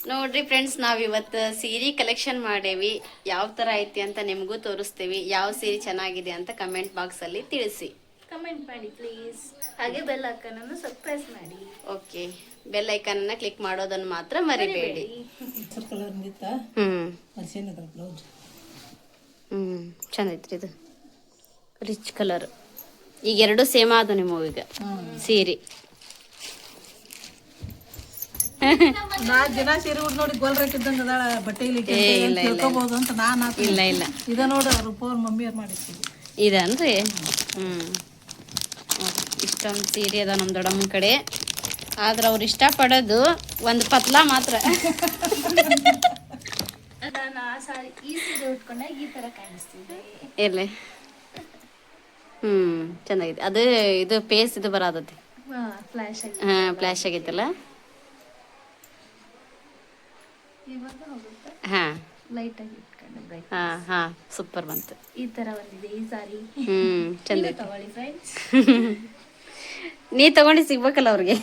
ನೋಡ್ರಿ ಫ್ರೆಂಡ್ಸ್, ನಾವಿವತ್ತು ಸೀರೆ ಕಲೆಕ್ಷನ್ ಮಾಡೇವಿ. ಯಾವ ತರ ಐತಿ ಅಂತ ನಿಮಗೂ ತೋರಿಸ್ತೇವಿ. ಯಾವ ಸೀರೆ ಚೆನ್ನಾಗಿದೆ ಅಂತ ಕಮೆಂಟ್ ಬಾಕ್ಸ್ ಅಲ್ಲಿ ತಿಳಿಸಿ. ಕಮೆಂಟ್ ಮಾಡಿ ಪ್ಲೀಸ್. ಹಾಗೆ ಬೆಲ್ ಐಕಾನ್ ಸರ್ಪ್ರೈಸ್ ಮಾಡಿ. ಓಕೆ, ಬೆಲ್ ಐಕಾನ್ ಅನ್ನ ಕ್ಲಿಕ್ ಮಾಡೋದನ್ನ ಮಾತ್ರ ಮರಿಬೇಡಿ. ಚಂದೈತ್ರಿ ಇದು ರಿಚ್ ಕಲರ್. ಈಗ ಎರಡು ಸೇಮ್ ಆದ ನಿಮ್ಮವು ಈಗ ಸೀರೆ. ದಿನ ಸೀರೆ ಉಡ್ ನೋಡಿ ಗೋಲ್ ರೇಟಿದ್ದಂಗ ಅದಾಳ ಬಟ್ಟೆ ತಿಳ್ಕೊಬಹುದು ಅಂತ ನಾನು ಇಲ್ಲ ಇಲ್ಲ ಇದ ನೋಡ ರೂಪವ್ರ ಮಮ್ಮಿ ಅವ್ರು ಮಾಡಿರ್ತೀವಿ ಇದನ್ರಿ. ಇಷ್ಟೊಂದು ಸೀರೆ ಅದ ನಮ್ಮ ದೊಡ್ಡಮ್ಮನ ಕಡೆ. ಆದ್ರೆ ಅವ್ರು ಇಷ್ಟಪಡೋದು ಒಂದು ಪತ್ಲಾ ಮಾತ್ರ. ನಾನು ಆ ಸಾರಿ ಈ ಸೀರೆ ಉಟ್ಕೊಂಡಾಗ ಈ ತರ ಕಾಣಿಸ್ತಿದ್ದೆ. ಎಲ್ಲಿ ಚೆನ್ನಾಗಿದೆ ಅದು. ಇದು ಪೇಸ್ ಇದು ಬರತೈತಿ. ಫ್ಲಾಶ್ ಫ್ಲಾಶ್ ಆಗೈತಲ್ಲ. ಇವಾಗ ಹೋಗುತ್ತೆ. ಲೈಟ್ ಆಗಿ ಇಟ್ಕೊಂಡು ಸೂಪರ್ ಬಂತು. ಈ ತರ ಬಂದಿದೆ ಈ ಸಾರಿ. ಚಂದ ತಗೊಳ್ಳಿ ಫ್ರೆಂಡ್ಸ್. ನೀ ತಗೊಂಡು ಸಿಗ್ಬೇಕಲ್ಲ ಅವ್ರಿಗೆ.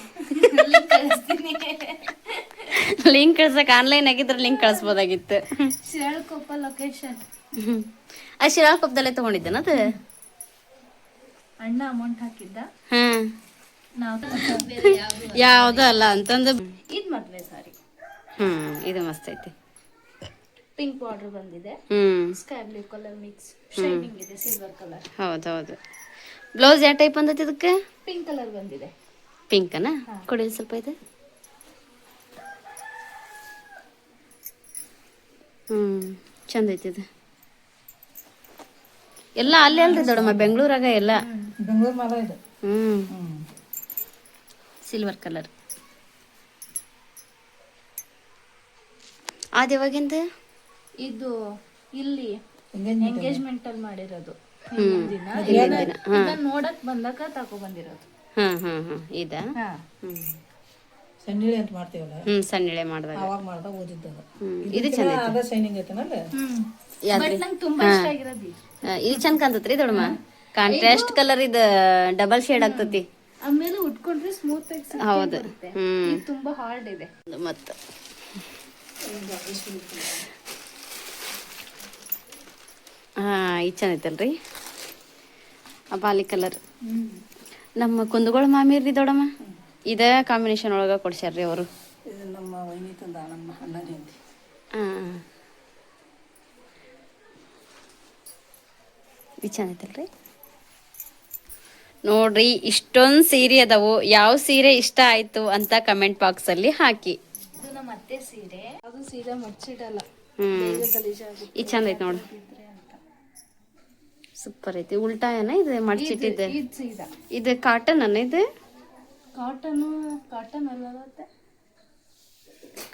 ಲಿಂಕ್ ಕಳ್ಸಕ್ ಆನ್ಲೈನ್ ಆಗಿದ್ರೆ ಲಿಂಕ್ ಕಳಿಸ್ಬೋದಾಗಿತ್ತು. ಶಿರಾಳಕೊಪ್ಪ ಲೊಕೇಶನ್. ಆ ಶಿರಾಳಕೊಪ್ಪದಲ್ಲೇ ತಗೊಂಡಿದ್ದೇನ ಅದು. ಅಣ್ಣ ಅಮೌಂಟ್ ಹಾಕಿದ್ದ. ಯಾವ್ದು ಅಲ್ಲ ಅಂತಂದು. ಇದ್ ಮದ್ವೆ ಸಾರಿ. ಇದು ಮಸ್ತ್ ಐತಿ. ಪಿಂಕ್ ಬಾರ್ಡರ್ ಬಂದಿದೆ. Sky blue colour mix shining ಇದೆ. Silver colour. ಹೌದೌದು. ಬ್ಲೌಸ್ ಯಾವ ಟೈಪ್ ಬಂದೈತಿ ಇದಕ್ಕೆ? ಪಿಂಕ್ ಕಲರ್ ಬಂದಿದೆ. ಪಿಂಕನ ಕೊಡಿ ಸ್ವಲ್ಪ ಇದೆ. ಚಂದ ಐತಿ ಇದು. ಎಲ್ಲ ಅಲ್ಲೇ ಅಲ್ರಿ ದೊಡ್ಡಮ್ಮ, ಬೆಂಗಳೂರಾಗ ಎಲ್ಲ. ಬೆಂಗಳೂರು ಮಾಲ ಇದು. Silver colour. ಅದ್ಯಾವಾಗಿಂದ? ಇದು ಇಲ್ಲಿ ಎಂಗೇಜ್ಮೆಂಟ್ ಅಲ್ಲಿ ಮಾಡಿರೋದು. ನೋಡಕ್ ಬಂದಾಗ ತಗೋ ಬಂದಿರೋದು. ಇದ ಸಣ್ಣಿಳೆ ಅಂತ ಮಾಡ್ತೀವಲ್ಲ. ಸಣ್ಣಿಳೆ ಮಾಡಿದಾಗ ಅವಾಗ ಮಾಡ್ದಾಗ ಓದಿದ್ದದ. ಇದು ಚಂದ ಅದ ಶೈನಿಂಗ್ ಐತನಲ್ಲ. ಬಟ್ ನಂಗೆ ತುಂಬಾ ಇಷ್ಟ ಆಗಿರೋದು ಇದು ಚಂದ ಕಾಣ್ತತ್ರಿ ದೊಡ್ಡಮ್ಮ. ಕಾಂಟ್ರಾಸ್ಟ್ ಕಲರ್ ಇದು ಡಬಲ್ ಶೇಡ್ ಆಗ್ತತಿ. ಆಮೇಲೆ ಉಟ್ಕೊಂಡ್ರೆ ಸ್ಮೂತ್ ಆಗಿ. ಹೌದು. ಇದು ತುಂಬಾ ಹಾರ್ಡ್ ಇದೆ. ಮತ್ತ ಇದು ಚಂದ ಐತಲ್ರಿ ಆ ಬಾಲಿ ಕಲರ್. ನಮ್ಮ ಕುಂದಗೋಳ ಮಾಮಿರ್ರಿ ದೊಡ್ಡಮ್ಮ. ಇದ ಕಾಂಬಿನೇಷನ್ ಒಳಗ ಕೊಡ್ಸ್ಯಾರ್ರಿ ಅವರು. ಇದು ನಮ್ಮ ವೈನಿ ತಂದ ನಮ್ಮ ಅಣ್ಣನೇ ಅಂತ. ಇದು ಚಂದ ಐತಲ್ರಿ. ನೋಡ್ರಿ, ಇಷ್ಟೊಂದು ಸೀರೆ ಅದಾವು. ಯಾವ ಸೀರೆ ಇಷ್ಟ ಆಯ್ತು ಅಂತ ಕಮೆಂಟ್ ಬಾಕ್ಸ್ ಅಲ್ಲಿ ಹಾಕಿ. ಇದು ನಮ್ಮ ಅತ್ತೆ ಸೀರೆ. ಅದು ಸೀರೆ ಮಡ್ಚಿಡಲ್ಲ. ಇದು ಚಂದ ಐತಿ ನೋಡ್ರಿ. ಸೂಪರ್ ಐತಿ. ಉಲ್ಟಾ ಏನ ಇದು ಮಡ್ಚಿಟ್ಟಿದ್ದೆ. ಇದು ಕಾಟನ್ ಅನ್ನ. ಇದು ಕಾಟನ್ ಅಲ್ಲ,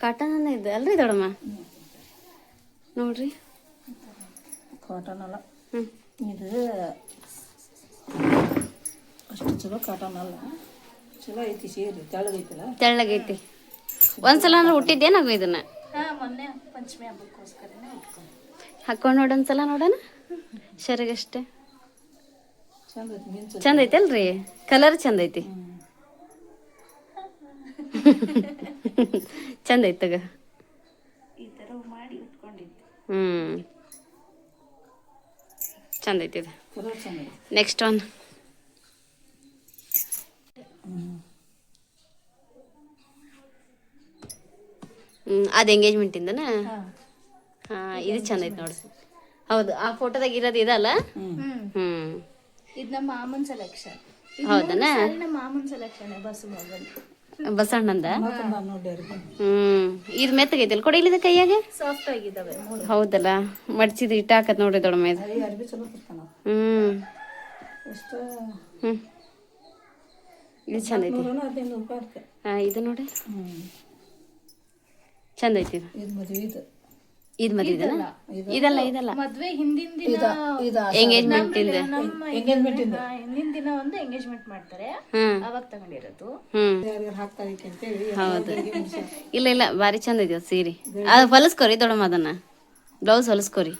ಕಾಟನ್ ಅನ್ನ ಇದು ಅಲ್ರಿ ದೊಡ್ಡಮ್ಮ. ನೋಡ್ರಿ, ಕಾಟನ್ ಅಲ್ಲ ಇದು. ಅಷ್ಟು ಚಲೋ ಕಾಟನ್ ಅಲ್ಲ. ಚಲೋ ಐತಿ ಸೀರೆ. ತೆಳ್ಳಗೈತಲ್ಲ. ತೆಳ್ಳಗೈತಿ. ಒಂದ್ಸಲ ಅಂದ್ರೆ ಹುಟ್ಟಿದ್ದೇನಾಗು ಇದನ್ನ. ಮೊನ್ನೆ ಪಂಚಮಿ ಹಬ್ಬಕ್ಕೋಸ್ಕರನೇ ಹಾಕೊಂಡು ನೋಡೊಂದ್ಸಲ ನೋಡೋಣ. ಸರಿಗಷ್ಟೇ ಚಂದ ಐತಿ ಅಲ್ರಿ. ಕಲರ್ ಚಂದ ಐತಿ. ಚಂದ ಐತಗ. ಈ ತರ ಮಾಡಿ ಉಟ್ಕೊಂಡಿದ್ದೆ. ಚಂದ ಐತಿ ಇದು. Next one. ಅದು ಎಂಗೇಜ್ಮೆಂಟ್ ಇಂದನ. ಇದು ಚಂದ ಐತಿ ನೋಡಿ. ಹೌದು, ಆ ಫೋಟೋದಾಗ ಇರೋದು ಇದಲ್ಲ. ಇದು ನಮ್ಮ ಮಾಮನ್ ಸೆಲೆಕ್ಷನ್. ಹೌದನ? ನಮ್ಮ ಮಾಮನ್ ಸೆಲೆಕ್ಷನ್. ಬಸಣ್ಣಂದ. ಇದು ಮೆತ್ತಗೈತಿ ಕೊಡಿ. ಇಲ್ಲಿದ ಕೈಯಾಗೆ ಸಾಫ್ಟ್ ಆಗಿದಾವೆ. ಹೌದಲ್ಲ, ಮಡ್ಚಿದ್ ಇಟ್ಟ ಹಾಕತ್ ನೋಡ್ರಿ ದೊಡ್ಡಮ್ಮ. ಇದು ಇದು ಚಂದ ಐತಿ. ಇದು ನೋಡಿ ಚಂದ ಐತಿ. ಇದು ಮದ್ವೆ ಇದಲ್ಲ. ಮದ್ವೆ ಹಿಂದಿನ ದಿನ ಎಂಗೇಜ್ಮೆಂಟ್ ಇಂದ. ಹಿಂದಿನ ದಿನ ಒಂದು ಎಂಗೇಜ್ಮೆಂಟ್ ಮಾಡ್ತಾರೆ. ಅವಾಗ ತಗೊಂಡಿರೋದು. ಹೌದು. ಇಲ್ಲ ಬಾರಿ ಚಂದ ಐತಿ ಸೀರೆ. ಅದು ಹೊಲಸ್ಕೋರಿ ದೊಡ್ಡಮ್ಮ. ಅದನ್ನ ಬ್ಲೌಸ್ ಹೊಲಸ್ಕೋರಿ.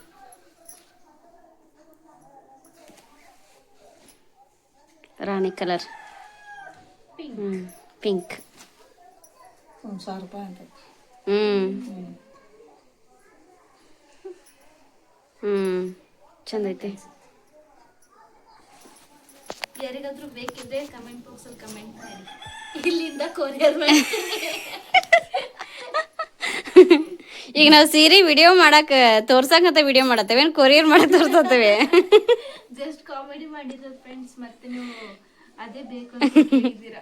ರಾಣಿ ಕಲರ್. ಪಿಂಕ್. 1000 ರೂಪಾಯಿ ಅಂತ. ಹ್ಮ್ ಹ್ಮ್ ಚಂದ ಐತಿ. ಯಾರಿಗಾದ್ರೂ ಬೇಕಿದ್ರೆ ಕಮೆಂಟ್ ಬಾಕ್ಸ್ ಅಲ್ಲಿ ಕಮೆಂಟ್ ಮಾಡಿ, ಇಲ್ಲಿಂದ ಕೊರಿಯರ್ ಮಾಡ್ತೀನಿ. ಈಗ ನಾವು ಸೀರೆ ವಿಡಿಯೋ ಮಾಡಕ್ ತೋರ್ಸಕಂತ ವಿಡಿಯೋ ಮಾಡತ್ತೇವೆ, ಕೊರಿಯರ್ ಮಾಡಕ್ ತೋರ್ಸತ್ತೇವೆ. ಜಸ್ಟ್ ಕಾಮಿಡಿ ಮಾಡಿರೋ ಫ್ರೆಂಡ್ಸ್, ಮತ್ತೆ ನೀವು ಅದೇ ಬೇಕು ಅಂತ ಕೇಳಿದ್ದೀರಾ.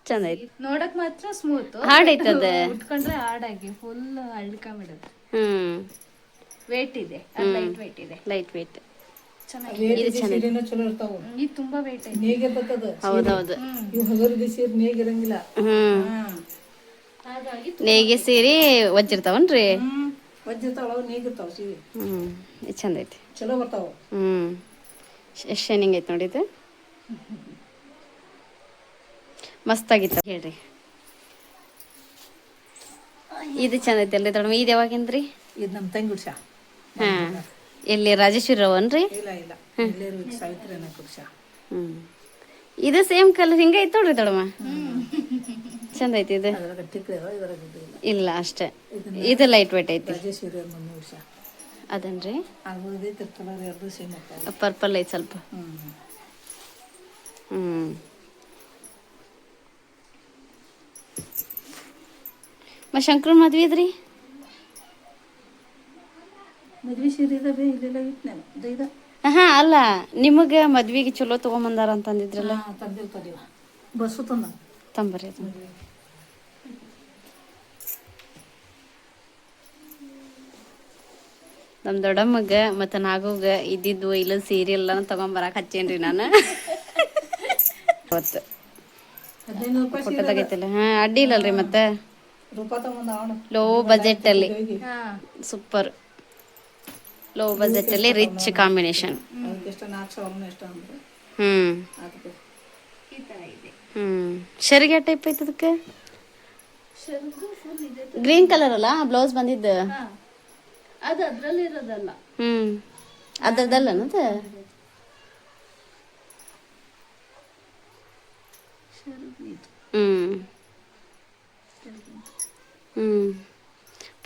ಚಂದ ಐತಿ, ನೋಡಕ್ ಮಾತ್ರ ಸ್ಮೂತ್, ಹಾರ್ಡ್ ಐತದ, ಉಟ್ಕೊಂಡ್ರೆ ಹಾರ್ಡಾಗಿ ಫುಲ್ ಅಳ್ಕೊಂಬಿಡುತ್ತೆ. ಹ್ಮ್ ವೇಟ್ ಇದೆ, ಲೈಟ್ ವೇಟ್ ಇದೆ, ಲೈಟ್ ವೇಟ್. ಸೀರೆನೂ ಚಲೋ ಇರ್ತಾವ. ಇದು ತುಂಬಾ ವೇಟ್ ಐತೆ. ನೇಗಿರ್ತದ. ಹೌದೌದು. ಇವು ಹಗರದ ಸೀರೆ ನೇಗಿರಂಗಿಲ್ಲ. ಹಾಗಾಗಿ ನೇಯ್ಗೆ ಸೀರೆ ಒಜ್ಜಿರ್ತಾವನ್ರಿ? ಒಜ್ಜಿರ್ತಾವ, ನೇಗಿರ್ತಾವ ಸೀರೆ. ಇದು ಚಂದ ಐತಿ, ಚಲೋ ಬರ್ತಾವ. ಎಷ್ಟು ಶೈನಿಂಗ್ ಐತಿ ನೋಡಿ ಇದು, ಮಸ್ತ್ ಆಗಿತ್ತು ಹೇಳ್ರಿ. ಇದು ಚಂದ ಐತಿ ಅಲ್ರಿ ದೊಡ್ಡಮ್ಮ? ಇದು ಯಾವಾಗಿಂದ್ರಿ? ಇದು ನಮ್ಮ ತಂಗಿ ಉಡ್ಸ. ಹಾ, ಎಲ್ಲಿ ರಾಜೇಶ್ವರಿ ಅವನ್ರಿ? ಇಲ್ಲ ಇಲ್ಲ, ಎಲ್ಲರೂ ಸಾವಿತ್ರಿ ಅನ್ನೋ ಉಡ್ಸ. ಇದು ಸೇಮ್ ಕಲರ್ ಹಿಂಗೆ ಐತಿ ನೋಡ್ರಿ ದೊಡ್ಡಮ್ಮ, ಚಂದ ಐತಿ ಇದು. ಅದ್ರಾಗ ಟಿಕ್ಲೆ ಅದಾವ, ಇದ್ರಾಗ ಇಲ್ಲ ಅಷ್ಟೇ, ಇದು ಲೈಟ್ ವೇಟ್ ಐತಿ. ರಾಜೇಶ್ವರಿ ಅನ್ನೋ ಉಡ್ಸ ಅದನ್ರಿ, ಅದ್ರದ್ದು ಕಲರ್ ಎರಡು ಸೇಮ್ ಆಗ್ತಾವ. ಪರ್ಪಲ್ ಐತಿ ಸ್ವಲ್ಪ. ಮತ್ತು ಶಂಕರನ್ ಮದ್ವೆ ಇದ್ರಿ? ಮದ್ವೆ ಸೀರೆ ಇದಾವೆ, ಇಲ್ಲೆಲ್ಲ ಇತ್ತು ನಾನು ಇದು. ಹಾ ಅಲ್ಲ, ನಿಮಗೆ ಮದ್ವಿಗೆ ಚಲೋ ತಗೊಂಬಂದಾರ ಅಂತಂದಿದ್ರಲ್ಲ? ತಂದಿರ್ತಾರಿವ, ಬಸ್ಸು ತಂದ ತಂಬರ್ರಿ ಅದು. ನಮ್ಮ ದೊಡ್ಡಮ್ಮಗ ಮತ್ತು ನಾಗುಗ ಇದ್ದಿದ್ದು ಇಲ್ಲ ಸೀರೆ ಎಲ್ಲ ತಗೊಂಬರಕ್ಕೆ ಹಚ್ಚೇನ್ರಿ ನಾನು. ಅವತ್ತು 15 ರೂಪಾಯಿ ಫೋಟೋ ತೆಗಿತಿಲ್ಲ. ಹಾಂ, ಅಡ್ಡಿ ಇಲ್ಲಲ್ರಿ ಮತ್ತೆ. ರೂಪಾಯಿ ತಗೊಂಡ ಅವನು ಲೋ ಬಜೆಟಲ್ಲಿ ಸೂಪರ್, ಲೋ ಬಜೆಟಲ್ಲಿ ರಿಚ್ ಕಾಂಬಿನೇಷನ್. ಎಷ್ಟು 4,000 ಎಷ್ಟು ಅಂದ್ರೆ ಅದಕ್ಕೆ ಈ ತರ ಇದೆ. ಶರಿಗೆ ಟೈಪ್ ಐತೆ ಅದಕ್ಕೆ. ಶರ್ದು ಫುಲ್ ಇದೆ. ಗ್ರೀನ್ ಕಲರ್ ಅಲ್ಲ ಬ್ಲೌಸ್ ಬಂದಿದ್ದು? ಅದು ಅದ್ರಲ್ಲಿ ಇರೋದಲ್ಲ. ಅದ್ರದ್ದಲ್ಲ ಅದು.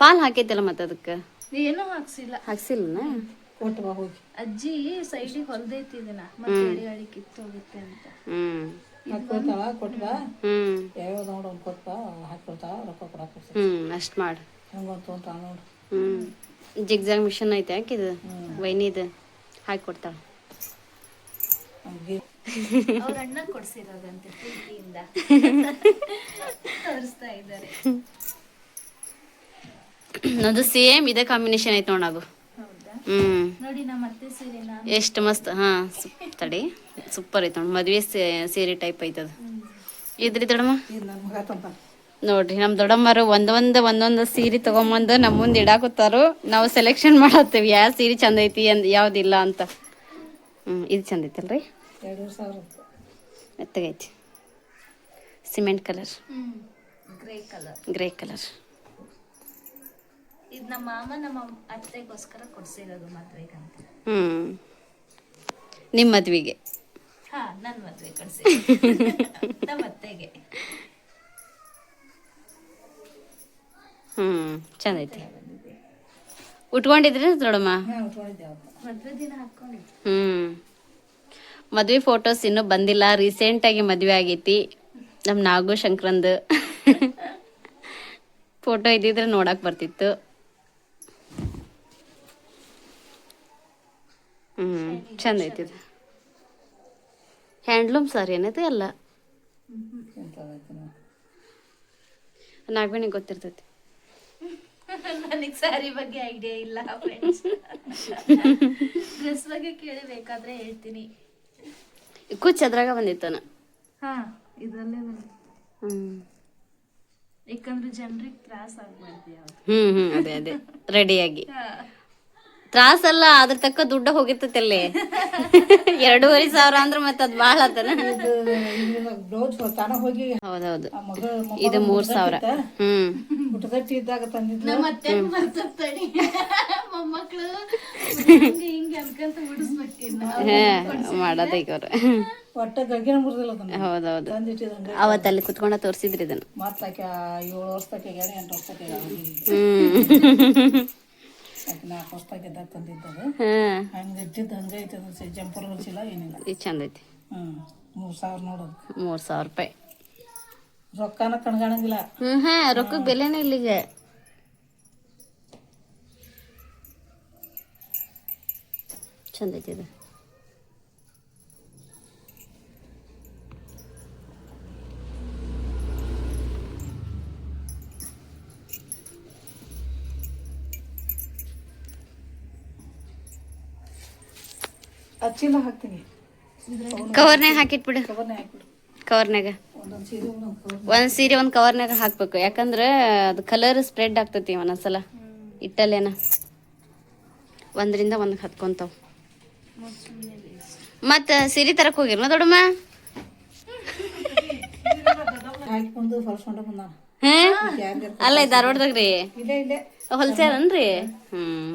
ಪಾಲ್ ಹಾಕೈತಲ್ಲ ಮತ್ತೆ ಅದಕ್ಕೆ? ಏನೂ ಹಾಕ್ಸಿಲ್ಲ. ಕೊಟ್ಟು ಬಾ ಹೋಗಿ. ಅಜ್ಜಿ ಸೈಡಿಗೆ ಹೊಲ್ದೈತಿ ಇದನ್ನ, ಮತ್ತೆ ಎಳಿ ಕಿತ್ತು ಹೋಗುತ್ತೆ ಅಂತ. ಹಾಕೊಡ್ತಾಳ, ಕೊಟ್ಟು ಬಾ. ಯಾವ್ಯಾವ ನೋಡು ಕೊಟ್ಟು ಬಾ, ಹಾಕೊಡ್ತಾಳ, ರೊಕ್ಕ ಕೊಡಕ್ಕೆ. ಅಷ್ಟು ಮಾಡಿ ಹೆಂಗಂತ ಅಂತ ನೋಡು. ಜಿಗ್ಜಾಗ್ ಮಿಷನ್ ಐತೆ ಹಾಕಿದು ವೈನಿದು, ಹಾಕಿ ಕೊಡ್ತಾಳ. ಅವ್ರ ಅಣ್ಣ ಕೊಡ್ಸಿರೋದಂತೆ, ಪ್ರೀತಿಯಿಂದ ತೋರಿಸ್ತಾ ಇದ್ದಾರೆ. ನನ್ನದು ಸೇಮ್ ಇದೇ ಕಾಂಬಿನೇಷನ್ ಐತೆ ನೋಡಾಗು. ನೋಡಿ ನಮ್ಮ ಅತ್ತೆ ಸೀರೆನ ಎಷ್ಟು ಮಸ್ತ್. ತಡಿ, ಸೂಪರ್ ಐತೆ ನೋಡಿ, ಮದುವೆ ಸೀರೆ ಟೈಪ್ ಐತದ. ಇದ್ರಿ ದೊಡ್ಡಮ್ಮ ನೋಡ್ರಿ, ನಮ್ಮ ದೊಡ್ಡಮ್ಮರು ಒಂದೊಂದು ಸೀರೆ ತಗೊಂಬಂದು ನಮ್ಮ ಮುಂದೆ ಇಡಾಕತ್ತಾರು. ನಾವು ಸೆಲೆಕ್ಷನ್ ಮಾಡತ್ತೀವಿ ಯಾವ ಸೀರೆ ಚಂದ ಐತಿ ಯಾವ್ದಿಲ್ಲ ಅಂತ. ಇದು ಚಂದ ಐತಲ್ರಿ, 2,000 ಮೆತ್ತಗೈತಿ. Cement colour, grey colour. ಇದು ನಮ್ಮ ಮಾಮ ನಮ್ಮ ಅತ್ತೆಗೋಸ್ಕರ ಕೊಡ್ಸಿರೋದು ಮದ್ವೆಗಂತ. ನಿಮ್ಮ ಮದ್ವಿಗೆ? ಹಾ, ನನ್ನ ಮದ್ವೆ ಕೊಡ್ಸಿ ನಮ್ಮ ಅತ್ತೆಗೆ. ಚಂದ ಐತಿ. ಉಟ್ಕೊಂಡಿದ್ರಿ ದೊಡ್ಡಮ್ಮ? ಮದ್ವೆ ದಿನ ಹಾಕೊಂಡಿದ್ವಿ. ಮದ್ವೆ ಫೋಟೋಸ್ ಇನ್ನೂ ಬಂದಿಲ್ಲ, ರೀಸೆಂಟಾಗಿ ಮದುವೆ ಆಗೈತಿ ನಮ್ಮ ನಾಗು ಶಂಕರಂದು. ಫೋಟೋ ಇದ್ದಿದ್ರೆ ನೋಡಕ್ ಬರ್ತಿತ್ತು. ಚಂದ ಐತಿ. ಹ್ಯಾಂಡ್ಲೂಮ್ ಸಾರಿ ಏನೈತಿ ಎಲ್ಲ, ನಾಗವೇಣಿಗೆ ಗೊತ್ತಿರ್ತೈತಿ. ನನಗೆ ಸ್ಯಾರಿ ಬಗ್ಗೆ ಐಡಿಯಾ ಇಲ್ಲ ಫ್ರೆಂಡ್ಸ್. ಡ್ರೆಸ್ ಬಗ್ಗೆ ಕೇಳಿ ಬೇಕಾದ್ರೆ ಹೇಳ್ತೀನಿ. ಕುಚ್ ಅದ್ರಾಗ ಬಂದಿತ್ತಾನ. ಹಾ, ಇದ್ರಲ್ಲೇ ಬಂದಿತ್ತು. ಯಾಕಂದ್ರೆ ಜನರಿಗೆ ತ್ರಾಸ ಆಗ್ಬಾರ್ದು. ಅದೇ ರೆಡಿಯಾಗಿ ತ್ರಾಸಲ್ಲ, ಅದ್ರ ತಕ್ಕ ದುಡ್ಡ ಹೋಗಿರ್ತೈತಿ ಅಲ್ಲಿ. 2,500 ಅಂದ್ರೆ ಮತ್ತೆ ಅದ್ ಬಾಳ ಆತನ. ಬ್ಲೌಸ್ ತಾನ ಹೋಗಿ ಹೌದೌದು, ಆ ಮಗ ಇದು 3,000. ಹುಟ್ಟದಟ್ಟಿ ಇದ್ದಾಗ ತಂದಿದ್ಲ. ಮತ್ತೆ ಬರ್ತಡಿ ಮೊಮ್ಮಕ್ಳು ಹಿಂಗೆ ಅನ್ಕಂತ ಬಿಡಿಸ್ಬೇಕು. ಮಾಡೋದೀಗ ಅವ್ರು. ಒಟ್ಟ ಗಗ್ಗಿನ ಮುರಿದಿಲ್ಲ ಅದನ್ನ ಹೌದೌದು, ತಂದಿಟ್ಟಿದಂಗ. ಅವತ್ತಲ್ಲಿ ಕುತ್ಕೊಂಡ ತೋರ್ಸಿದ್ರಿ ಇದನ್ನ. ಮತ್ತ ಆಕೆ 7 ವರ್ಷದಾಗ 8 ವರ್ಷದಾಗ ಆಕೆ 4 ವರ್ಷದಾಗ ಇದ್ದಾಗ ತಂದಿದ್ದದು. ಹಂಗೆ ಇಟ್ಟಿದ್ದು ಹಂಗೆ ಐತೆ ಅದು. ಜಂಪರ್ ಹೊಲಿಸಿಲ್ಲ ಏನಿಲ್ಲ. ಇದು ಚಂದ ಐತಿ. 3,000 ನೋಡೋದು. 3,000 ರೂಪಾಯಿ. ರೊಕ್ಕನ ಕಣ್ಗಾಣಂಗಿಲ್ಲ. ರೊಕ್ಕಕ್ಕೆ ಬೆಲೆನೇ ಇಲ್ಲಿಗೆ. ಚಂದ ಐತಿ ಇದು. ಅಚ್ಚಿಲ್ಲ ಹಾಕ್ತೀನಿ. ಕವರ್ನಾಗ ಹಾಕಿಟ್ಬಿಡು. ಕವರ್ನೇ ಹಾಕ್ಬಿಡು. ಕವರ್ನಾಗ ಒಂದೊಂದು ಸೀರೆ ಒಂದೊಂದು ಕವರ್. ಒಂದ್ ಸೀರೆ ಒಂದ್ ಕವರ್ನಾಗ ಹಾಕ್ಬೇಕು. ಯಾಕಂದ್ರೆ ಅದು ಕಲರ್ ಸ್ಪ್ರೆಡ್ ಆಗ್ತೈತಿ ಒಂದೊಂದ್ಸಲ ಇಟ್ಟಲ್ಲೇನ. 1ರಿಂದ 1 ಹತ್ಕೊಂತಾವ್. ಮತ್ತ ಸೀರೆ ತರಕ್ ಹೋಗಿರ್ನ ದೊಡ್ಡಮ್ಮ? ಹಾಕಿಕೊಂಡು ಹೊಲ್ಸ್ಕೊಂಡ ಬಂದಾನ. ಅಲ್ಲ ಧಾರವಾಡದಾಗ್ರಿ ಇಲ್ಲೇ ಇಲ್ಲೇ ಹೊಲ್ಸ್ಯಾರನ್ರಿ?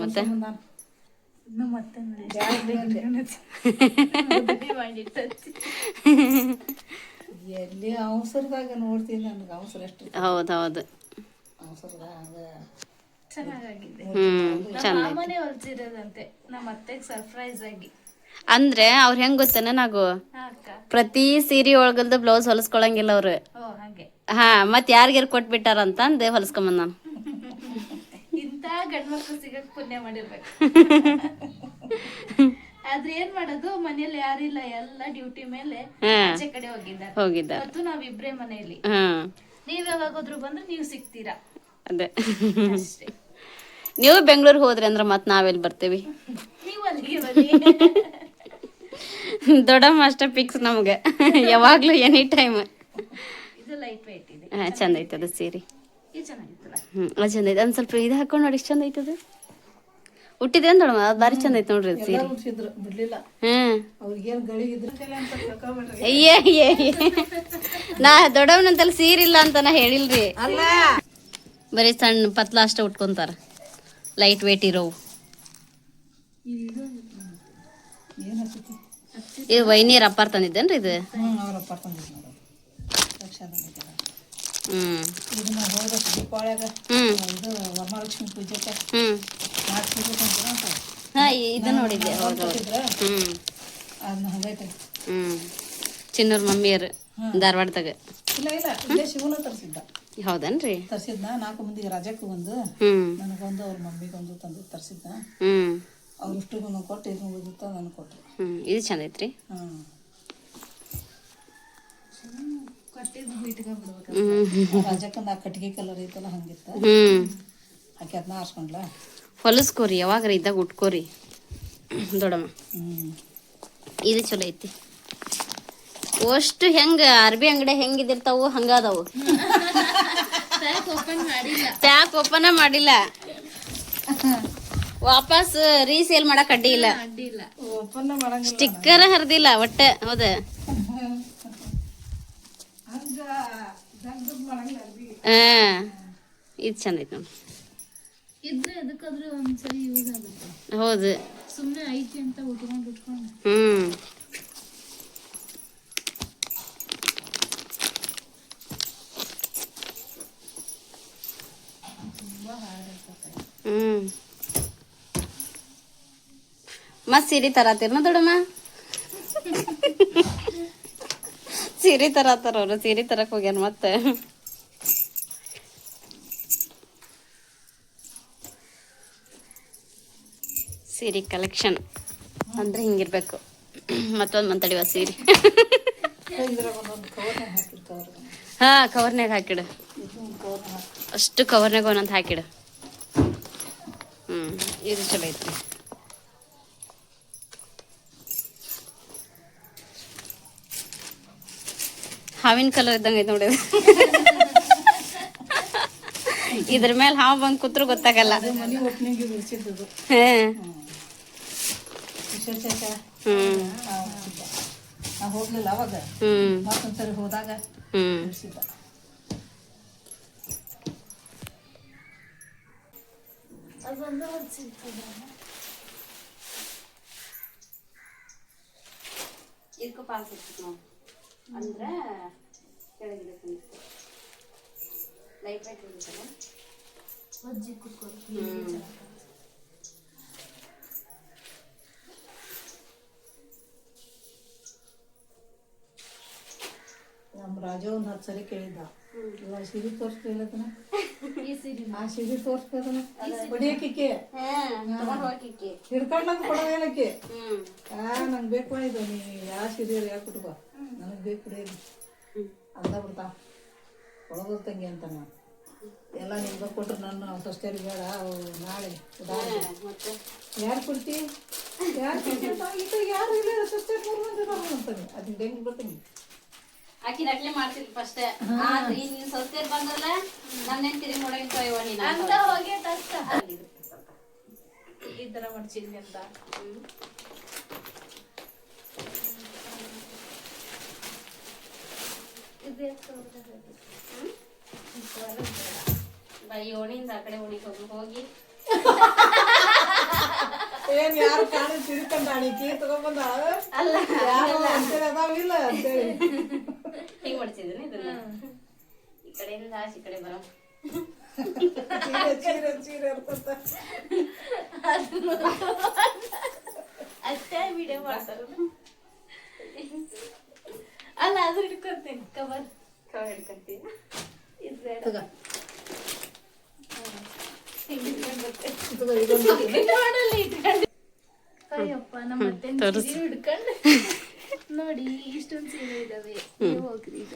ಮತ್ತೆ ಬಂದಾನ. ಇನ್ನು ಮತ್ತೆ ಎಲ್ಲಿ ಅವಸರದಾಗ ನೋಡ್ತೀನಿ. ನನಗೆ ಅವಸರ ಎಷ್ಟು ಹೌದೌದು. ಅವಸರದಾಗ ಚೆನ್ನಾಗಾಗಿದೆ. ಚಂದ. ಮಾಮನೇ ಹೊಲ್ಸಿರೋದಂತೆ ನಮ್ಮ ಅತ್ತೆಗೆ ಸರ್ಪ್ರೈಸ್ ಆಗಿ. ಅಂದ್ರೆ ಅವ್ರ ಹೆಂಗ್ ಗೊತ್ತೇನ, ನಾವು ಅಕ್ಕ ಪ್ರತಿ ಸೀರೆ ಒಳಗಲ್ದ ಬ್ಲೌಸ್ ಹೊಲಸ್ಕೊಳಂಗಿಲ್ಲ ಅವ್ರು. ಹಾಗೆ ಮತ್ ಯಾರಿಗಾರ ಕೊಟ್ಬಿಟ್ಟಾರ ಅಂತ ಅಂದೆ ಹೊಲಸ್ಕೊಂಬಂದ್ ನಾನು. ಇಂತ ಗಂಡ್ಮಕ್ಳು ಸಿಗಕ್ ಪುಣ್ಯ ಮಾಡಿರ್ಬೇಕು. ಆದ್ರೆ ಏನ್ ಮಾಡೋದು, ಮನೇಲಿ ಯಾರಿಲ್ಲ, ಎಲ್ಲ ಡ್ಯೂಟಿ ಮೇಲೆ ಆಚೆ ಕಡೆ ಹೋಗಿದ್ದಾರೆ. ಮತ್ತು ನಾವಿಬ್ರೇ ಮನೆಯಲ್ಲಿ. ನೀವ್ ಯಾವಾಗಾದ್ರೂ ಬಂದ್ರೆ ನೀವ್ ಸಿಗ್ತೀರಾ ಅದೇ. ಅಷ್ಟೇ. ನೀವು ಬೆಂಗಳೂರು ಹೋದ್ರಿ ಅಂದ್ರ ಮತ್ ನಾವೆಲ್ಲಿ ಬರ್ತೇವಿ? ನೀವು ಅಲ್ಲಿಗೆ ಬನ್ನಿ. ದೊಡ್ಡಮ್ಮ ಅಷ್ಟೇ ಫಿಕ್ಸ್ ನಮ್ಗೆ, ಯಾವಾಗ್ಲೂ ಎನಿ ಟೈಮ್. ಇದು ಲೈಟ್ ವೇಟ್ ಇದೆ. ಚಂದ ಐತದ ಸೀರೆ. ಇದು ಚೆನ್ನಾಗಿತ್ತಲ್ಲ? ಅದು ಚಂದ ಐತೆ. ಒಂದ್ ಸ್ವಲ್ಪ ಇದು ಹಾಕೊಂಡ್ ನೋಡಿ, ಎಷ್ಟು ಚಂದ ಐತದ. ಹುಟ್ಟಿದೆ ದೊಡ್ಡಮ್ಮ, ಅದು ಬಾರಿ ಚಂದ ಐತೆ ನೋಡ್ರಿ ಅದು ಸೀರೆ. ಹುಡ್ಸಿದ್ರು ಬಿಡ್ಲಿಲ್ಲ. ಅವ್ರಿಗೇನ್ ಗಳಿಗಿದ್ರು ಅಂತ ತಿಳ್ಕೊಬೇಡ್ರಿ. ಅಯ್ಯೇ ನಾ ದೊಡ್ಡವನಂತಲ್ಲಿ ಸೀರೆ ಇಲ್ಲ ಅಂತ ನಾ ಹೇಳಿಲ್ರಿ. ಅಲ್ಲ, ಬರೀ ಸಣ್ಣ ಪತ್ಲ ಅಷ್ಟ ಉಟ್ಕೊಂತಾರ, ಲೈಟ್ ವೇಟ್ ಇರೋವು. ಏನಾಗ್ತೈತಿ? ಇದು ವೈನಿಯರ್ ಅಪ್ಪಾರ್ ತಂದಿದ್ದೇನ್ರಿ ಇದು? ಅವ್ರಪ್ಪ ತಂದಿದ್ದು ನೋಡು. ರಕ್ಷಾಬಂಧನ ಇದನ್ನ ಹೋಗ್ಬೇಕು ದೀಪಾವಳಿಯಾಗ. ಇದು ವರಮಹಾಲಕ್ಷ್ಮಿ ಪೂಜೆಗೆ 4 ಸೀರೆ ತಂದಿರ ಅಂತ. ಇದು ನೋಡಿದ್ದೆ. ಅದನ್ನ ಹಂಗೈತೆ. ಚಿನ್ನೂರ್ ಮಮ್ಮಿಯರು ಧಾರವಾಡದಾಗ. ಇಲ್ಲ ಇಲ್ಲೇ ಶಿವನ ತರಿಸಿದ್ದ. ಹೌದನ್ರಿ? ತರಿಸಿದ್ನ 4 ಮಂದಿಗೆ, ರಾಜಕ್ಕೆ ಒಂದು, ನನಗೊಂದು, ಅವ್ರ ಮಮ್ಮಿಗೊಂದು ತಂದು ತರಿಸಿದ್ನ. ಅವ್ರ ಇಷ್ಟಿಗೂ ಕೊಟ್ಟು ಇದನ್ನ ಉಳಿದಿತ್ತ ನನಗೆ ಕೊಟ್ಟರು. ಇದು ಚಂದ ಐತ್ರಿ. ರಾಜಕ್ಕಂದ ಆ ಕಟ್ಟಿಗೆ ಕಲರ್ ಐತಲ್ಲ ಹಂಗಿತ್ತ. ಆಕೆ ಅದನ್ನ ಆರ್ಸ್ಕೊಂಡ್ಲ. ಹೊಲಸ್ಕೋರಿ, ಯಾವಾಗ್ರ ಇದ್ದಾಗ ಉಟ್ಕೋರಿ ದೊಡ್ಡಮ್ಮ. ಇದು ಚಲೋ ಐತಿ. ಅಷ್ಟು ಹೆಂಗ ಅರ್ಬಿ ಅಂಗಡಿ ಹೆಂಗಿದಿರ್ತಾವು ಹಂಗಾದವು. ಪ್ಯಾಕ್ ಓಪನ್ ಮಾಡಿಲ್ಲ, ವಾಪಸ್ ರೀಸೇಲ್ ಮಾಡಕ್ ಅಡ್ಡಿ ಇಲ್ಲ, ಸ್ಟಿಕ್ಕರ್ ಹರಿದಿಲ್ಲ ಒಟ್ಟ. ಹೌದ, ಇದು ಚಂದ ಐತಿ ನೋಡಿ. ಇದ್ರೆ ಎದಕ್ಕಾದ್ರೂ ಒಂದ್ಸರಿ ಯೂಸ್ ಆಗುತ್ತೆ. ಹೌದು, ಸುಮ್ಮನೆ ಐತಿ ಅಂತ ಉಟ್ಕೊಂಡು ಮತ್ ಸೀರೆ ತರತೀರ್ನ ದೊಡ್ಡಮ್ಮ? ಸೀರೆ ತರತಾರ ಅವ್ರು. ಸೀರೆ ತರಕ್ ಹೋಗ್ಯಾರ ಮತ್ತೆ. ಸೀರೆ ಕಲೆಕ್ಷನ್ ಅಂದ್ರೆ ಹಿಂಗಿರ್ಬೇಕು. ಮತ್ತೊಂದು ಮಂತಡಿವ ಸೀರೆ. ಕವರ್ನಾಗ ಹಾಕಿಡು. ಅಷ್ಟು ಕವರ್ನಾಗ ಒಂದೊಂದು ಹಾಕಿಡು. ಇದು ಚಲೋ ಐತ್ರಿ. ಹಾವಿನ ಕಲರ್ ಇದ್ದಂಗೆ ಐತೆ ನೋಡಿ. ಇದ್ರ ಮೇಲೆ ಹಾವು ಬಂದು ಕೂತ್ರು ಗೊತ್ತಾಗಲ್ಲ. ವಿಶೇಷ ಹ್ಮ್ ನಾ ಹೋಗ್ಲಿಲ್ಲ ಅವಾಗ ಹ್ಮ್ ಮತ್ತೊಂದ್ಸರಿ ಹೋದಾಗ ಹ್ಮ್ ಬಿಡಿಸಿದ್ದ. ಅದೊಂದು ಸಿಗ್ತದ. ಇದಕ್ಕೂ ಪಾಸ್ ಇರ್ತದೆ ನಾವು ಅಂದ್ರೆ ಕೆಳಗಿದೆ ಲೈಟ್ ಲೈಟ್ ಇರುತ್ತಲ್ಲ ಅಜ್ಜಿ ಕುತ್ಕೊಂಡು ನಮ್ಮ ರಾಜ ಒಂದು 10 ಸರಿ ಕೇಳಿದ್ದ, ಇವಾಗ ಸಿರಿ ತೋರಿಸ್ಲಿಲ್ಲದನ ಈ ಸೀರೆ ಆ ಸಿರಿ ತೋರಿಸ್ಬೇಕನ ಹೊಡಿಯಕ್ಕೆ ಹೋಗಿಕ್ಕೆ ಹಿಡ್ಕೊಂಡಂಗ ಕೊಡೋದೇನಕ್ಕೆ ನಂಗೆ ಬೇಕು ಇದು ನೀ ಯಾವ ಸೀರೆ ಯಾಕೆ ಕುಟ್ಕೋ ನನಗೆ ಬೇಕು ಕುಡಿಯೋದು ಅಂದ ಬಿಡ್ತಾ ಕೊಡೋದು ತಂಗಿ ಅಂತ ನಾನು ಎಲ್ಲ ನಿಮ್ಗೆ ಕೊಟ್ರು ನನ್ನ ಸಸ್ಟೇರಿ ಬೇಡ ಅವು ನಾಳೆ ಯಾರು ಕೊಡ್ತಿ ಯಾರು ಇದು ಯಾರು ಇಲ್ಲ ಸಸ್ಟೇರ್ 3 ಮಂದಿ ಅಂತಾನೆ ಅದನ್ನ ಹೆಂಗೆ ಬರ್ತೀನಿ ಆಕಿ ನಟ್ಲೆ ಮಾಡ್ತಿದ್ವಿ ಫಸ್ಟ್ ಆದ್ರೆ ನೀನ್ ಸಸ್ತೆರ್ ಬಂದಲ್ಲ ನನ್ನೇನ್ ತಿರುಗಿ ನೋಡಂತ ಅಂತ ಹೋಗಿ ತಕ್ಕ ಈ ತರ ಮಾಡ್ಸಿದ್ನಿ ಅಂತ ಓಣಿಯಿಂದ ಆ ಕಡೆ ಓಣಿಗೆ ಹೋಗಿ ಏನ್ ಯಾರು ಕಾಣಿ ತಿಳ್ಕೊಂಡಾಳಿ ಕೀ ತಗೊಂಡ್ಬಂದ ಅಲ್ಲ ಅದಾವಿಲ್ಲ ಅಂತೇಳಿ ಹಿಂಗ್ ಮಾಡ್ಸಿದ್ದೀನಿ ಇದನ್ನ ಈ ಕಡೆಯಿಂದ ಆಚೆ ಕಡೆ ಬರೋ ಚೀರೆ ಇರ್ತಂತ ಅಷ್ಟೇ ವಿಡಿಯೋ ಮಾಡ್ತಾರ. ಅಲ್ಲ ಅದು ಹಿಡ್ಕೊತೀನಿ ಕವರ್ ಹಿಡ್ಕೊಂತೀನಿ ಇದು ಬೇಡ ಅಯ್ಯಪ್ಪ ನಮ್ಮ ಮತ್ತೆ ಸೀರೆ ಹಿಡ್ಕೊಂಡು ನೋಡಿ ಇಷ್ಟೊಂದು ಸೀರೆ ಇದಾವೆ ಹೋಗ್ರಿ ಈಗ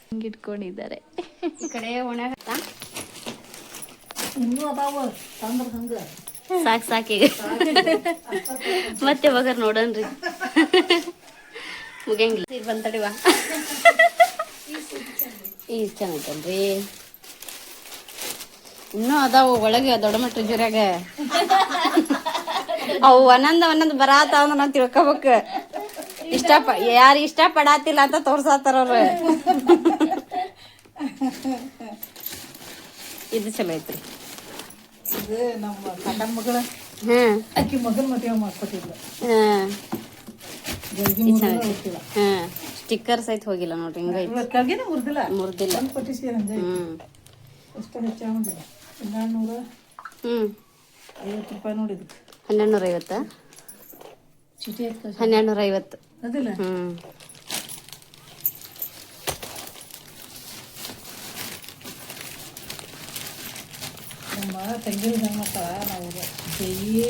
ಹಿಂಗ್ ಇಟ್ಕೊಂಡಿದ್ದಾರೆ. ಈ ಕಡೆ ಒಣಗ ಇನ್ನೂ ಅದಾವ ತಂದ್ರ ಹಂಗ ಸಾಕ್ ಸಾಕೀಗ ಮತ್ತೆ ಯಾವಾಗ ನೋಡನ್ರಿ ಮುಗಿಯಂಗಿಲ್ಲ ಸೀರೆ ಬಂತಡಿವಾ ಈ ಚೆನ್ನಾಗಲ್ರಿ ಇನ್ನೂ ಅದಾವು ಒಳಗೆ ದೊಡ್ಡ ಮಟ್ಟ ಜೊರ್ಯಾಗ ಅವು ಒಂದೊಂದು ಬರಾತಾವ ನಾವು ತಿಳ್ಕೊಬೇಕು ಯಾರು ಇಷ್ಟ ಪಡಾತಿಲ್ಲ ಅಂತ ತೋರ್ಸಾತಾರ ಅವ್ರು ಇದು ಚಲೋ ಐತ್ರಿ ಇದು ನಮ್ಮ ಕಂಡನ ಮಗಳ ಹ್ಮ್ ಆಕಿ ಮಗನ ಮದುವೆ ಮಾಡ್ಕೊಟ್ಟಿದ್ಲು ಹ್ಮ್ ಜಲ್ದಿ ಮುರಿದಿಲ್ಲ ಹ್ಮ್ ಸ್ಟಿಕ್ಕರ್ ಸಹಿತ ಹೋಗಿಲ್ಲ ನೋಡ್ರಿ ಹಿಂಗೈತಿ ಕೆಳಗೇನೆ ಮುರಿದಿಲ್ಲ ಮುರ್ದಿಲ್ಲ ಒಂದು ಕೊಟ್ಟಿಸಿ ಹಂಗೆ ಹ್ಮ್ ಎಷ್ಟು ಹೆಚ್ಚಾಗಿಲ್ಲ 1250 ರೂಪಾಯಿ ನೋಡಿದ್ವಿ 1250 ಚೀಟಿ ಐತ್ 1250 ಅದಿಲ್ಲ ಹ್ಮ್ ನಮ್ಮ ತಂಗಿ ಮಕ್ಕಳ ನಾವು ದೇವಿ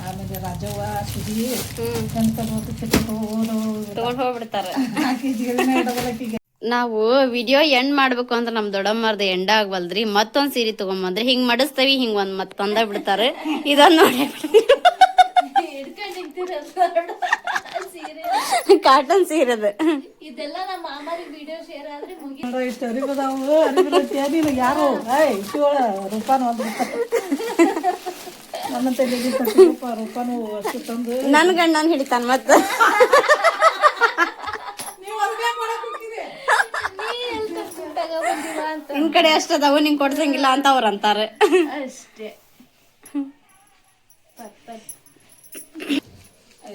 ಆಮೇಲೆ ರಾಜವ್ವ ಸುದಿ ಎಂತ ತಗೊಂಡ್ ಹೋಗ್ಬಿಡ್ತಾರ ಹಾಕಿ ಜೀವನ ಇಡೋದಕ್ಕಿಗೆ ನಾವು ವಿಡಿಯೋ ಎಂಡ್ ಮಾಡ್ಬೇಕು ಅಂದ್ರೆ ನಮ್ ದೊಡ್ಡಮ್ಮರ್ದ ಎಂಡ ಆಗ್ವಲ್ದ್ರಿ ಮತ್ತೊಂದ್ ಸೀರೆ ತಗೊಂಬಂದ್ರಿ ಹಿಂಗ್ ಮಡಸ್ತೇವಿ ಹಿಂಗ್ ಒಂದ್ ಮತ್ ತಂದ ಬಿಡ್ತಾರ ಇದನ್ನ ನೋಡಿ ಕಾಟನ್ ಸೀರೆ ಇದೆಲ್ಲ ನಮ್ಮ ಮಾಮಾರಿ ವಿಡಿಯೋ ಶೇರ್ ಆದ್ರೆ ಮುಗಿ ಇಷ್ಟು ಅರಿಬದಾವು ಅರಿಬಿಲ್ಲ ಯಾರು ಇಷ್ಟುಗಳ ರೂಪಾನು ಒಂದು ನನ್ನ ತೆಗೆದು ರೂಪಾನು ಅಷ್ಟು ತಂದು ನನ್ ಗಂಡನ್ ಹಿಡಿತಾನ ಮತ್ತ ನಿನ್ ಕಡೆ ಅಷ್ಟದಾವು ನಿಂಗ್ ಕೊಡ್ಸಂಗಿಲ್ಲ ಅಂತ ಅವ್ರ ಅಂತಾರ ಅಷ್ಟೇ.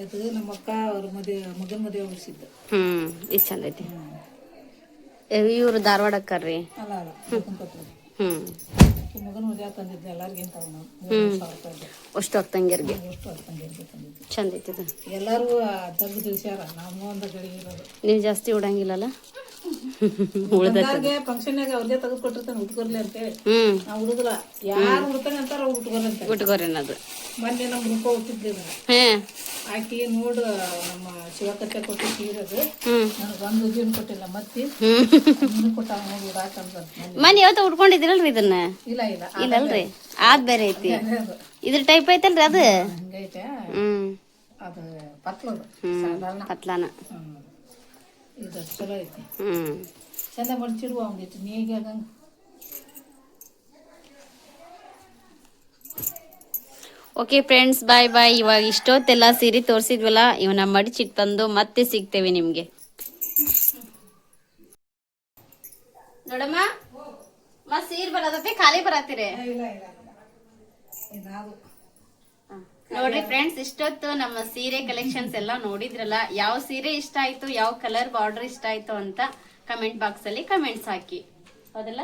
ಇದು ನಮ್ಮ ಅಕ್ಕ ಅವ್ರ ಮಗನ ಮದುವೆ ಮುಗಿಸಿದ್ದು ಇದ್ ಚಂದ ಐತಿ ಇವ್ರು ಧಾರವಾಡ ಅಕ್ಕಾರ್ರಿ ಅಲ್ಲ ಕೊಟ್ಟರು ಮಗನ ಮದುವೆ ತಂದಿದ್ದೆ ಎಲ್ಲರಿಗಿಂತ ಅಷ್ಟು ಅಕ್ಕಂಗಿರ್ಗೆ ಎಷ್ಟು ತಂದಿದ್ದು ಚಂದ ಐತಿ ಇದು ಎಲ್ಲರೂ ಜಗ್ಗು ತಿಳಿಸ್ಯಾರ ನಮ್ಮ ಒಂದು ಗಡಿ ಇರೋದು ನೀವ್ ಜಾಸ್ತಿ ಉಡಂಗಿಲ್ಲಲ್ಲ ಫಂಕ್ಷನ್ಯಾಗ ಅವ್ರದೇ ತೆಗೆದು ಕೊಟ್ಟಿರ್ತಾನೆ ಉಟ್ಕೊರ್ಲಿ ಅಂತೇಳಿ ನಾವು ಹುಡುಗಲ್ಲ ಯಾರು ಉಡ್ತಾನೆ ಅಂತಾರ ಅವ್ರು ಉಟ್ಕೊರ್ ಅಂತ ಉಟ್ಕೋರಿ ಅನ್ನೋದು ಮೊನ್ನೆ ನಮ್ಮ ರೂಪ ಹುಟ್ಟಿದ್ಲಿಲ್ಲ ಆಕಿ ನೋಡು ನಮ್ಮ ಶಿವಕತ್ತೆ ಕೊಟ್ಟು ಸೀರದು ನನಗೆ ಒಂದು ಉಜ್ಜಿನ ಕೊಟ್ಟಿಲ್ಲ ಮತ್ತೆ ಕೊಟ್ಟ ನೋಡಿ ಉಡಾಕಂತ ಮನೆ ಯಾವತ್ತ ಉಟ್ಕೊಂಡಿದ್ದೀರಲ್ರಿ ಇದನ್ನ ಇಲ್ಲ ಇಲ್ಲ ಇಲ್ಲಲ್ರಿ ಆದ್ ಬೇರೆ ಐತಿ ಇದ್ರ ಟೈಪ್ ಐತಲ್ರಿ ಅದು ಹಂಗೈತೆ ಅದು ಪತ್ಲದು ಸಾಧಾರಣ ಪತ್ಲಾನ ಇದು ಚಲೋ ಐತಿ ಚಂದ ಮಡ್ಚಿಡುವ ಒಂದಿತ್ತು ನೀಗೆ ಆಗಂಗ ಓಕೆ ಫ್ರೆಂಡ್ಸ್, ಬಾಯ್ ಬಾಯ್. ಇವಾಗ ಇಷ್ಟೊತ್ತೆಲ್ಲ ಸೀರೆ ತೋರಿಸಿದ್ವಲ್ಲ, ಇವನ್ನ ಮಡಿಚಿಟ್ಟು ತಂದು ಮತ್ತೆ ಸಿಗ್ತೇವೆ ನಿಮ್ಗೆ. ನೋಡಮ್ಮ, ಸೀರೆ ಬರತ್ತೆ, ಖಾಲಿ ಬರತ್ತೀರಿ. ಇಲ್ಲ ಇಲ್ಲ ಇದಾದು ನೋಡ್ರಿ ಫ್ರೆಂಡ್ಸ್, ಇಷ್ಟೊತ್ತು ನಮ್ಮ ಸೀರೆ ಕಲೆಕ್ಷನ್ಸ್ ಎಲ್ಲ ನೋಡಿದ್ರಲ್ಲ. ಯಾವ ಸೀರೆ ಇಷ್ಟ ಆಯ್ತು, ಯಾವ ಕಲರ್ ಬಾರ್ಡರ್ ಇಷ್ಟ ಆಯ್ತು ಅಂತ ಕಮೆಂಟ್ ಬಾಕ್ಸ್ ಅಲ್ಲಿ ಕಮೆಂಟ್ಸ್ ಹಾಕಿ. ಹೌದಲ್ಲ?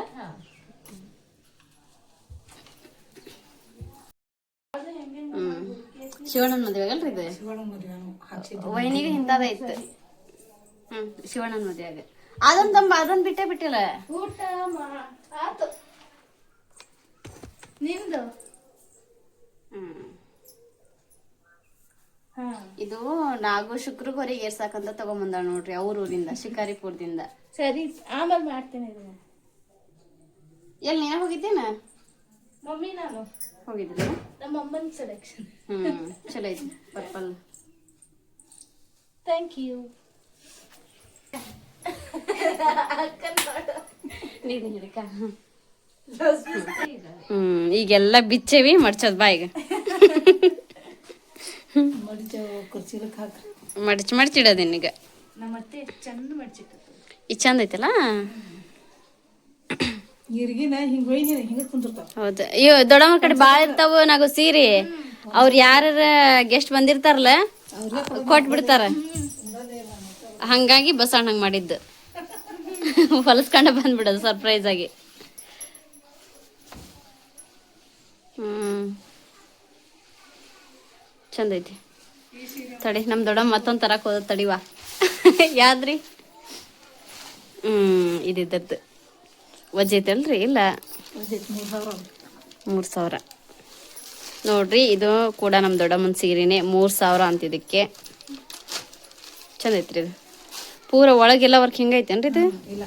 ಶಿವಣ್ಣನ ಮದುವೆ ಆಗಲ್ರಿ ಇದು? ಶಿವಣ್ಣನ ಮದುವೆನು ಹಾಕ್ಸಿದ್ದು ವೈನಿಗೆ ಇಂಥದೈತೆ. ಶಿವಣ್ಣನ ಮದುವೆಯಾಗ ಅದೊಂದು ಬಿಟ್ಟೇ ಬಿಟ್ಟಿಲ್ಲ. ಊಟ ಆತು ನಿಮ್ದು. ಇದು ನಾಗು ಶುಕ್ರಗೊರಿಗೆ ಏರ್ಸಾಕಂತ ತಗೊಂಬಂದ ನೋಡ್ರಿ, ಅವ್ರ ಊರಿಂದ, ಶಿಕಾರಿಪುರದಿಂದ. ಸರಿ, ಆಮೇಲೆ ಮಾಡ್ತೇನೆ. ಎಲ್ಲಿ ನೀನ ಹೋಗಿದ್ದೇನ? ಮಮ್ಮಿ ನಾನು ಹೋಗಿದ್ರಿ? ನಮ್ಮ ಅಮ್ಮನ ಸೆಲೆಕ್ಷನ್. ಚಲೋ ಐತಿ ಪರ್ಪಲ್. Thank you. ಈಗೆಲ್ಲ ಬಿಚ್ಚೇವಿ, ಮಡ್ಚೋದ್ ಬಾ ಈಗ. ಕುರ್ಚಿಲಕ್ಕೆ ಹಾಕ್ರಿ. ಮಡ್ಚಿಡೋದೇನೀಗ. ನಮ್ಮ ಅತ್ತೆ ಚಂದ ಮಡ್ಚಿಟ್ಟು. ಇದು ಚಂದ ಐತಲ್ಲ. ನೀರಿಗಿನ ಹಿಂಗೆ ಹೋಗಿ ಹಿಂಗೆ ಕುಂದಿರ್ತಾವ. ಹೌದು, ಇವ್ ದೊಡ್ಡಮ್ಮ ಕಡೆ ಬಾಳ ಇರ್ತಾವ ನಾಗು ಸೀರೆ. ಅವ್ರು ಯಾರ ಗೆಸ್ಟ್ ಬಂದಿರ್ತಾರಲ್ಲ ಕೊಟ್ಬಿಡ್ತಾರ. ಹಂಗಾಗಿ ಬಸಣ್ಣ ಹಂಗ್ ಮಾಡಿದ್ದು. ಹೊಲಸ್ಕೊಂಡ ಬಂದ್ಬಿಡೋದು ಸರ್ಪ್ರೈಸ್ ಆಗಿ. ಚಂದ ಐತಿ. ತಡಿ, ನಮ್ ದೊಡ್ಡಮ್ಮ ಮತ್ತೊಂದ್ ತರಕ್ ಹೋದ ತಡಿವಾ. ಯಾವ್ದ್ರಿ? ಇದಿದ್ದದ್ದು ವಜ್ಜೈತಲ್ರಿ? ಇಲ್ಲ, 3,000 ನೋಡ್ರಿ. ಇದು ಕೂಡ ನಮ್ ದೊಡ್ಡಮ್ಮನ ಸೀರೆನೆ, 3,000 ಅಂತ ಇದಕ್ಕೆ. ಚಂದ ಐತ್ರಿ ಇದು. ಪೂರ ಒಳಗೆಲ್ಲ ವರ್ಕ್ ಹಿಂಗೈತೇನ್ರಿ ಇದು? ಇಲ್ಲ,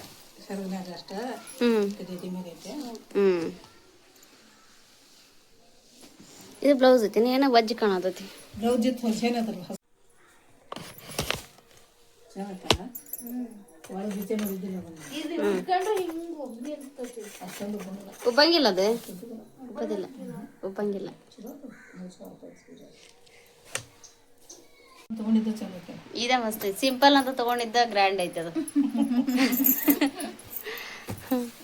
ಸರನಾಗ ಅಷ್ಟ ಐತೆ. ಇದು ಬ್ಲೌಸ್ ಐತಿ, ಏನೋ ವಜ್ಜಿ ಕಾಣತೈತಿ. ಬ್ಲೌಸ್ ಇತ್ತು ಹೊಸೇನದಲ್ಲ ಚೆನ್ನಾಗಲ್ಲ. ಒಳಗೆ ಜೊತೆ ನೋಡಿದ್ದಿಲ್ಲ ಇದು ಉಟ್ಕೊಂಡ್ರೆ ಹಿಂಗ್ ಒಮ್ಮೆ ಇರ್ತೈತಿ. ಅಷ್ಟೊಂದು ಬಂದಿಲ್ಲ. ಉಬ್ಬಂಗಿಲ್ಲ ಅದು? ಉಬ್ಬಂಗಿಲ್ಲ. ತಗೊಂಡಿದ್ದ ಚೆನ್ನಾಗೈತೆ. ಇದ ಮಸ್ತ್ ಐತಿ. ಸಿಂಪಲ್ ಅಂತ ತಗೊಂಡಿದ್ದ ಗ್ರ್ಯಾಂಡ್ ಐತಿ ಅದು.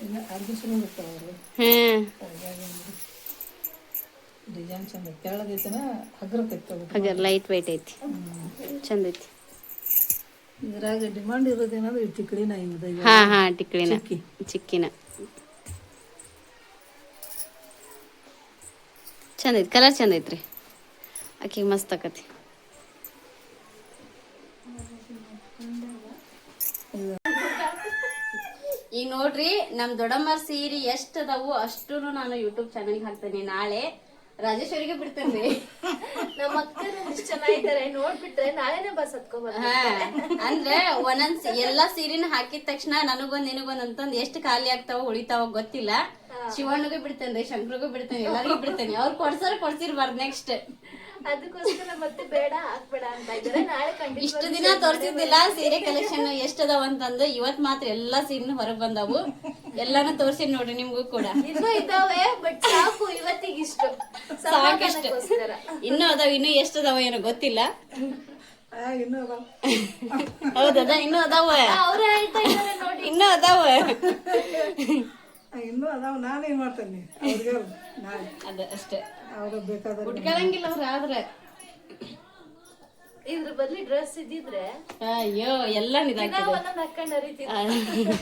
ಇಲ್ಲ, ಅರ್ಧ ಸಲ ಇರ್ತಾವ ಅವರು. ಡಿಸೈನ್ ಚಂದ ತೆಳ್ಳಗೈತನ, ಹಗ್ರ ಲೈಟ್ ವೆಯ್ಟ್ ಐತಿ, ಚಂದ ಐತಿ. ಇದ್ರಾಗ ಡಿಮಾಂಡ್ ಇರೋದೇನಂದ್ರೆ ಈ ಟಿಕ್ಳಿನ ಇದೆ. ಹಾ ಟಿಕ್ಳಿನ, ಚಿಕ್ಕಿನ ಚಂದ ಐತಿ. ಕಲರ್ ಚಂದ ಐತ್ರಿ, ಆಕಿಗೆ ಮಸ್ತ್ ಆಕತಿ. ಈಗ ನೋಡ್ರಿ, ನಮ್ ದೊಡ್ಡಮ್ಮರ ಸೀರೆ ಎಷ್ಟ್ ಅದಾವು ಅಷ್ಟೂನು ನಾನು ಯೂಟ್ಯೂಬ್ ಚಾನಲ್ಗೆ ಹಾಕ್ತೇನೆ. ನಾಳೆ ರಾಜೇಶ್ವರಿಗೆ ಬಿಡ್ತೇನ್ರಿ. ನಮ್ಮ ಅಕ್ಕರು ಇಷ್ಟು ಚೆನ್ನಾಗಿದ್ದಾರೆ, ನೋಡ್ಬಿಟ್ರೆ ನಾಳೆನೆ ಬಸ್ ಹತ್ಕೊಂಡ್ಬರ್ತಾರೆ. ಅಂದ್ರೆ ಒಂದೊಂದ್ ಎಲ್ಲಾ ಸೀರೆನ ಹಾಕಿದ ತಕ್ಷಣ ನನಗೊಂದ್ ನಿನಗೊಂದ್ ಅಂತಂದ್ ಎಷ್ಟು ಖಾಲಿ ಆಗ್ತಾವ ಉಳಿತಾವ ಗೊತ್ತಿಲ್ಲ. ಶಿವಣ್ಣಗೂ ಬಿಡ್ತೇನ್ರಿ, ಶಂಕರಿಗೂ ಬಿಡ್ತೇನೆ, ಎಲ್ಲರಿಗೂ ಬಿಡ್ತೇನೆ. ಅವ್ರು ಕೊಡ್ಸಿರ್ಬಾರ್ದು ನೆಕ್ಸ್ಟ್. ಅದಕ್ಕೋಸ್ಕರ ಮತ್ತೆ ಬೇಡ ಹಾಕ್ಬೇಡ ಅಂತ ಇದ್ದಾರೆ. ನಾಳೆ ಖಂಡಿತ. ಇಷ್ಟು ದಿನ ತೋರ್ಸಿದ್ದಿಲ್ಲ ಸೀರೆ ಕಲೆಕ್ಷನ್ ಎಷ್ಟ್ ಅದಾವ ಅಂತಂದು. ಇವತ್ ಮಾತ್ರ ಎಲ್ಲಾ ಸೀರೆನು ಹೊರಗ್ ಬಂದಾವು. ಎಲ್ಲಾನು ತೋರ್ಸಿದ್ ನೋಡ್ರಿ ನಿಮ್ಗೂ ಕೂಡ. ಇನ್ನೂ ಇದಾವೆ, ಬಟ್ ಸಾಕು ಇವತ್ತಿಗೆ ಇಷ್ಟು ಸಾಕಷ್ಟು. ಇನ್ನೂ ಅದಾವ, ಇನ್ನೂ ಎಷ್ಟು ಅದಾವ ಏನೋ ಗೊತ್ತಿಲ್ಲ. ಇನ್ನೂ ಅದಾವ. ಹೌದದ, ಇನ್ನೂ ಅದಾವ. ಅವ್ರೇ ಹೇಳ್ತಾ ಇದ್ದಾರೆ ನೋಡಿ, ಇನ್ನೂ ಅದಾವ. ಇನ್ನೂ ಅದಾವ. ನಾನೇನ್ ಮಾಡ್ತೇನೆ ಅವ್ರಿಗೆ, ಅದ ಅಷ್ಟೇ. ಅವ್ರಿಗೆ ಬೇಕಾದ್ರೆ ಉಟ್ಕೊಳಂಗಿಲ್ಲ ಅವ್ರ. ಆದ್ರೆ ಇದ್ರ ಬದ್ಲಿ ಡ್ರೆಸ್ ಇದ್ದಿದ್ರೆ ಅಯ್ಯೋ ಎಲ್ಲ ಒಂದೊಂದು ಹಾಕೊಂಡ್ ಹರಿತಿದ್ರು.